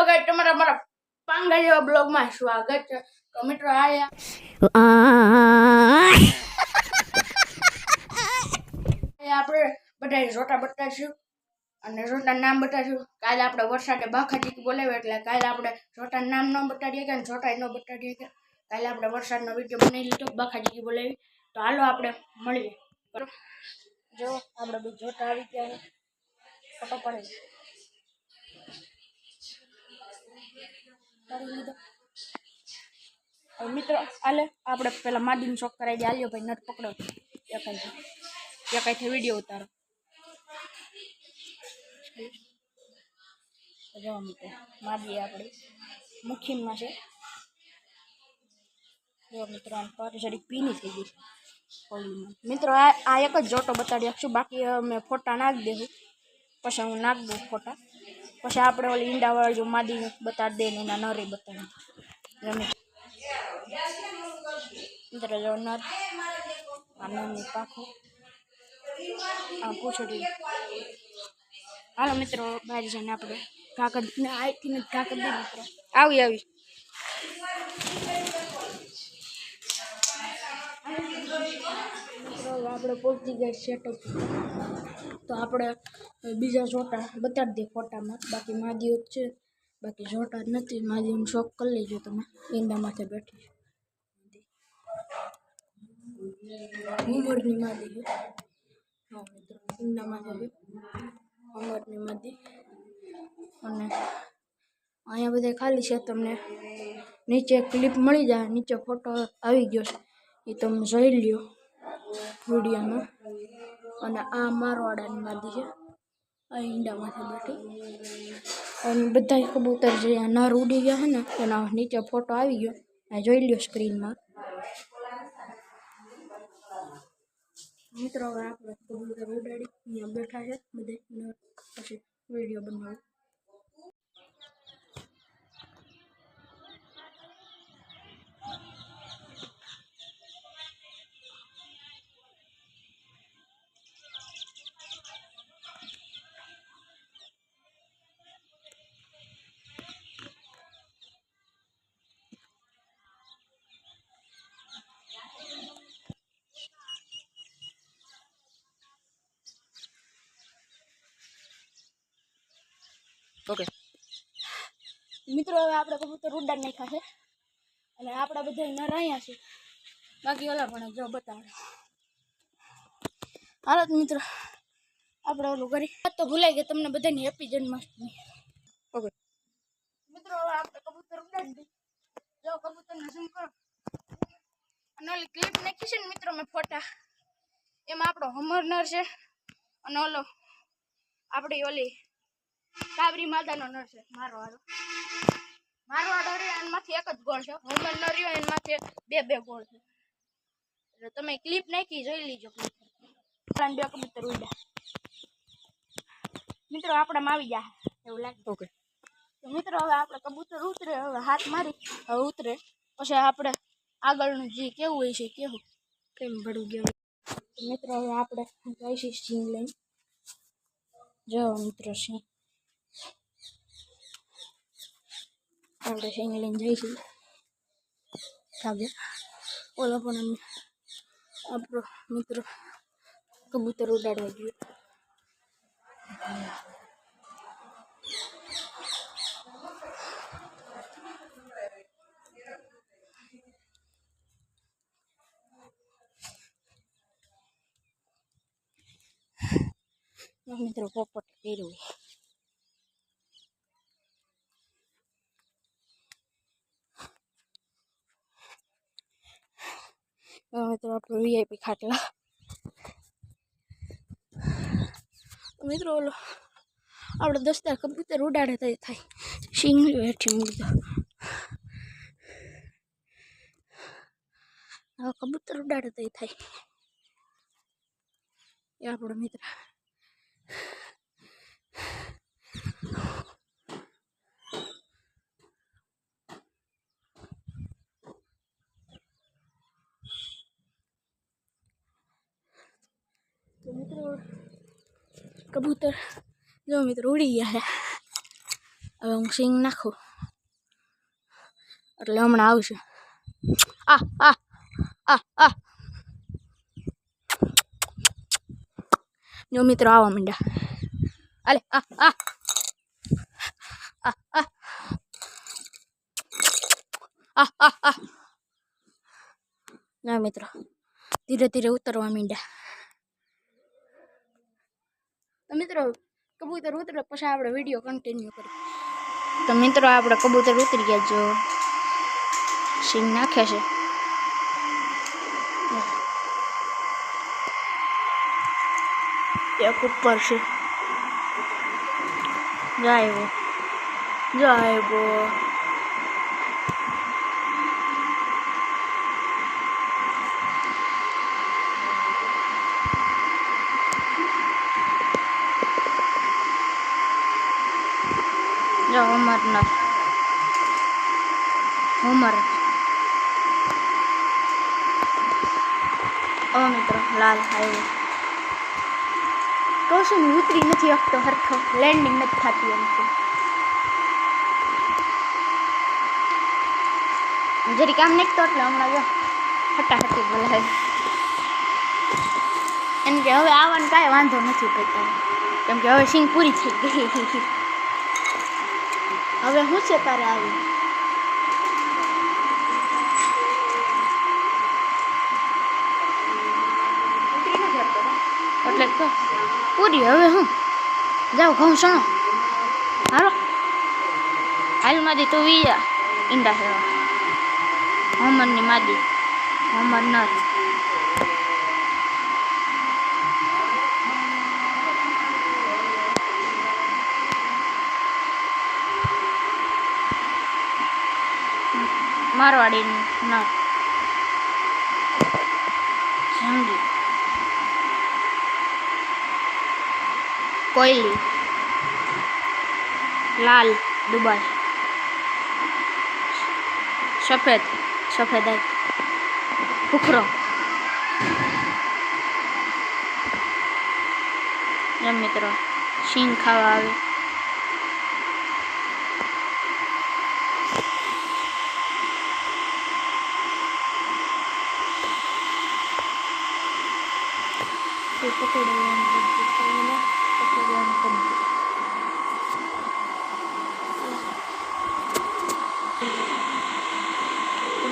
Guys તમારા મારા પાંગા જેવા બ્લોગ માં સ્વાગત છે। તો મિત્રો આ આપણે બધા જોટા બતાવશું અને જોટા નામ બતાવશું। કાલે આપણે વરસાદે બાખાજી બોલાવ્યો એટલે કાલે આપણે જોટા નામ ન બતાડીએ કે જોટા ન બતાડીએ કે કાલે આપણે વરસાદનો વિડિયો બનાવી લીધો બાખાજી બોલાવી। તો હાલો આપણે મળીએ। જો આપણે બે જોટા આવી ગયા ફોટો પડે मित्रों आले आपणे पहला मादी शॉक कराई दे। आलियो भाई नट पकड़ो कई थे वीडियो उतारो जो मित्रों मादी आपणी मुखी में से जो मित्रों पाटी पीनी थी गई। मित्रों आ एक ज जोटो बताड़ी आपशू बाकी मैं फोटा नाख देहूँ पछी हूँ नाख दूँ फोटा पछी आपणे ओली ईंडा वाली जो मादी बता दे एना नरी बताड़ी मित्र जो नर आनंद पाखो आ पूछड़ी हालो मित्रों बाहर जाने आपणे काकड़ ने आई थी काकड़ दे मित्रों आवी आवी मित्रों आपणे पहुंची गए सेटअप। तो आपणे बीजा जोटा बता दे फोटा में बाकी मादीओ छे बाकी जोटा नहीं। मादी शॉक कर लीजो तमे ईंडा माथे बैठी उमरनी मादी है। हाँ मित्रों ईंडा माथे उमरनी मादी अने अहींया बधे खाली छे। तमने नीचे क्लिप मळी जाए नीचे फोटो आवी गयो छे ए तमे जोई ल्यो वीडियो में। अने आ मारवाड़ानी मादी है आ ईंडा माथे बैठी अने बधाय कबूतर जे नर उड़ी गया है ने एना नीचे फोटो आवी गयो आ जोई ल्यो स्क्रीन में। मित्रों હવે આપણે કબૂતર ઉડાડી અહીંયા બેઠા છે બધે પછી વિડિયો બનાવું। ओके मित्रों હવે આપણે કબૂતર ઉડાડી નાખ્યા છે અને આપડા બધા નર અહીંયા છે બાકી ઓલા પણ જો બતાડો હાલો મિત્રો આપણે ઓલું કરી તો ભૂલાઈ ગઈ તમને બધાને હેપી જન્માષ્ટમી। ઓકે મિત્રો હવે આપણે કબૂતર ઉડાડી દી જો કબૂતરને ઝૂમ કરો અને ઓલી ક્લિપ નાખી છે ને મિત્રો મેં ફોટા એમાં આપણો હમર નર છે અને ઓલો આપણી ઓલી काबरी माता नो नर छे मारवाड़ो रे एन माथी एक ज गोळ छे हमर नरियो एन माथे बे बे गोळ छे એટલે તમે ક્લિપ નાખી જોઈ લીજો પ્લાન બે કબૂતર ઉડ્યા મિત્રો આપડા માં આવી ગયા એવું લાગે। ઓકે તો મિત્રો હવે આપણે કબૂતર ઉતરે હવે હાથ મારી હવે ઉતરે પછી આપણે આગળનું જે કેવું હોય છે કેવું કેમ ભડું ગયો મિત્રો હવે આપણે જઈશું સિંગ લઈને જો મિત્રો સિંગ આપણે સિંગ લઈને જઈશું કાગે ઓલો પણ આપણો મિત્ર કબૂતર ઉડાડવા ગયો મિત્રો પોપટ કર્યો મિત્રો આપણો વીઆઈપી ખાટલા મિત્રો ઓલો આપણે દોસ્તાર કબૂતર ઉડાડે તો થાય સિંગ હેઠી મૂકતો હવે કબૂતર ઉડાડે તો થાય એ આપણો મિત્ર तो मित्रों कबूतर जो मित्र उड़ी गया है હવે હું સિંગ નાખું એટલે હમણાં આવશે. આ આ આ આ જો મિત્રો આવવા માંડ્યા. અલે આ આ આ આ આ આ આ ના મિત્રો ધીરે ધીરે ઉતરવા માંડ્યા. તો મિત્રો કબૂતર ઉતરે પછી આપણે વિડીયો કન્ટિન્યુ કરીએ. તો મિત્રો આપણે કબૂતર ઉતરી ગયા. જો સિંગ નાખે છે. એક ઉપર છે. જાય જો અમરનાથ મિત્રો લાલ હાઈવે કશું ઉતરી નથી શકતો હરખો. લેન્ડિંગ નથી થતી એમ તો જરી કામ નાખતો એટલે હમણાં જો ફટાફટી બોલાવે એમ કે હવે આવવાનો કાંઈ વાંધો નથી પડતો કેમ કે હવે સિંગ પૂરી થઈ ગઈ. હવે શું છે તારે આવી એટલે તો પૂરી. હવે હું જાઉં ઘઉં સણો હાલો હાલ માદી તું વીજા ઈંડા સેવા હોમરની માદી હોમરનાથ મારવાડી નાથ સંગી કોયલી લાલ દુબાઈ સફેદ ફુકરો એમ મિત્રો સિંગ ખાવા આવે.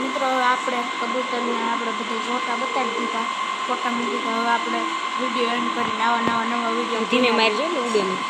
મિત્રો આપણે કબૂતરને આપણે બધા ફોટા બતાવી દીધા. ફોટા મૂકી દીધા. હવે આપણે વિડીયો એન્ડ કરીને નવા વિડીયો ધીમે મારજો ને ઉડે નહીં.